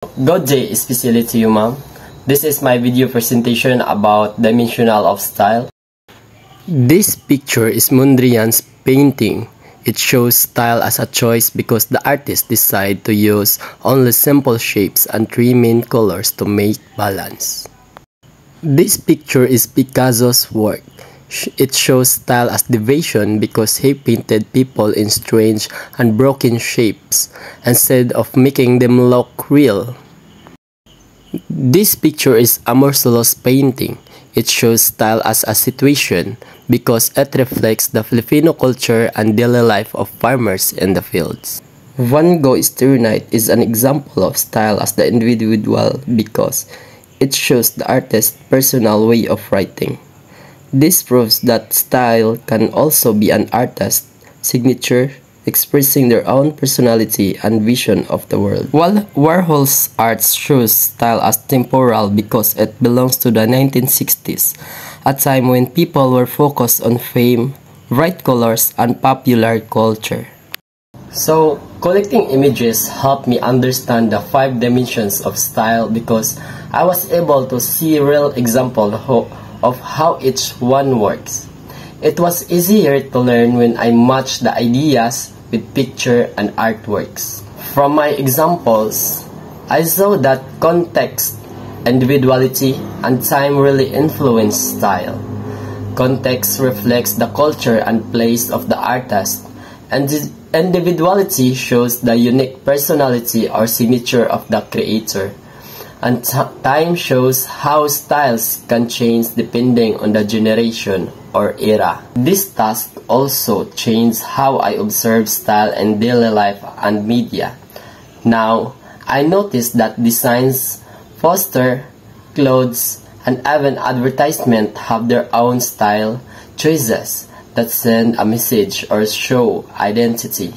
Good day, especially to you, ma'am. This is my video presentation about dimensional of style. This picture is Mondrian's painting. It shows style as a choice because the artist decided to use only simple shapes and three main colors to make balance. This picture is Picasso's work. It shows style as deviation because he painted people in strange and broken shapes instead of making them look real. This picture is Amorsolo's painting. It shows style as a situation because it reflects the Filipino culture and daily life of farmers in the fields. Van Gogh's Starry Night is an example of style as the individual because it shows the artist's personal way of writing. This proves that style can also be an artist's signature, expressing their own personality and vision of the world. While Warhol's art shows style as temporal because it belongs to the 1960s, a time when people were focused on fame, bright colors, and popular culture. So, collecting images helped me understand the 5 dimensions of style because I was able to see real examples of how each one works. It was easier to learn when I matched the ideas with picture and artworks. From my examples, I saw that context, individuality, and time really influence style. Context reflects the culture and place of the artist, and individuality shows the unique personality or signature of the creator. And time shows how styles can change depending on the generation or era. This task also changed how I observe style in daily life and media. Now, I notice that designs, poster, clothes, and even advertisement have their own style choices that send a message or show identity.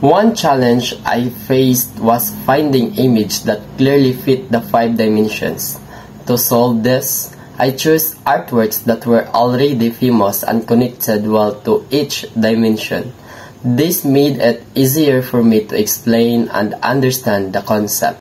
One challenge I faced was finding images that clearly fit the 5 dimensions. To solve this, I chose artworks that were already famous and connected well to each dimension. This made it easier for me to explain and understand the concept.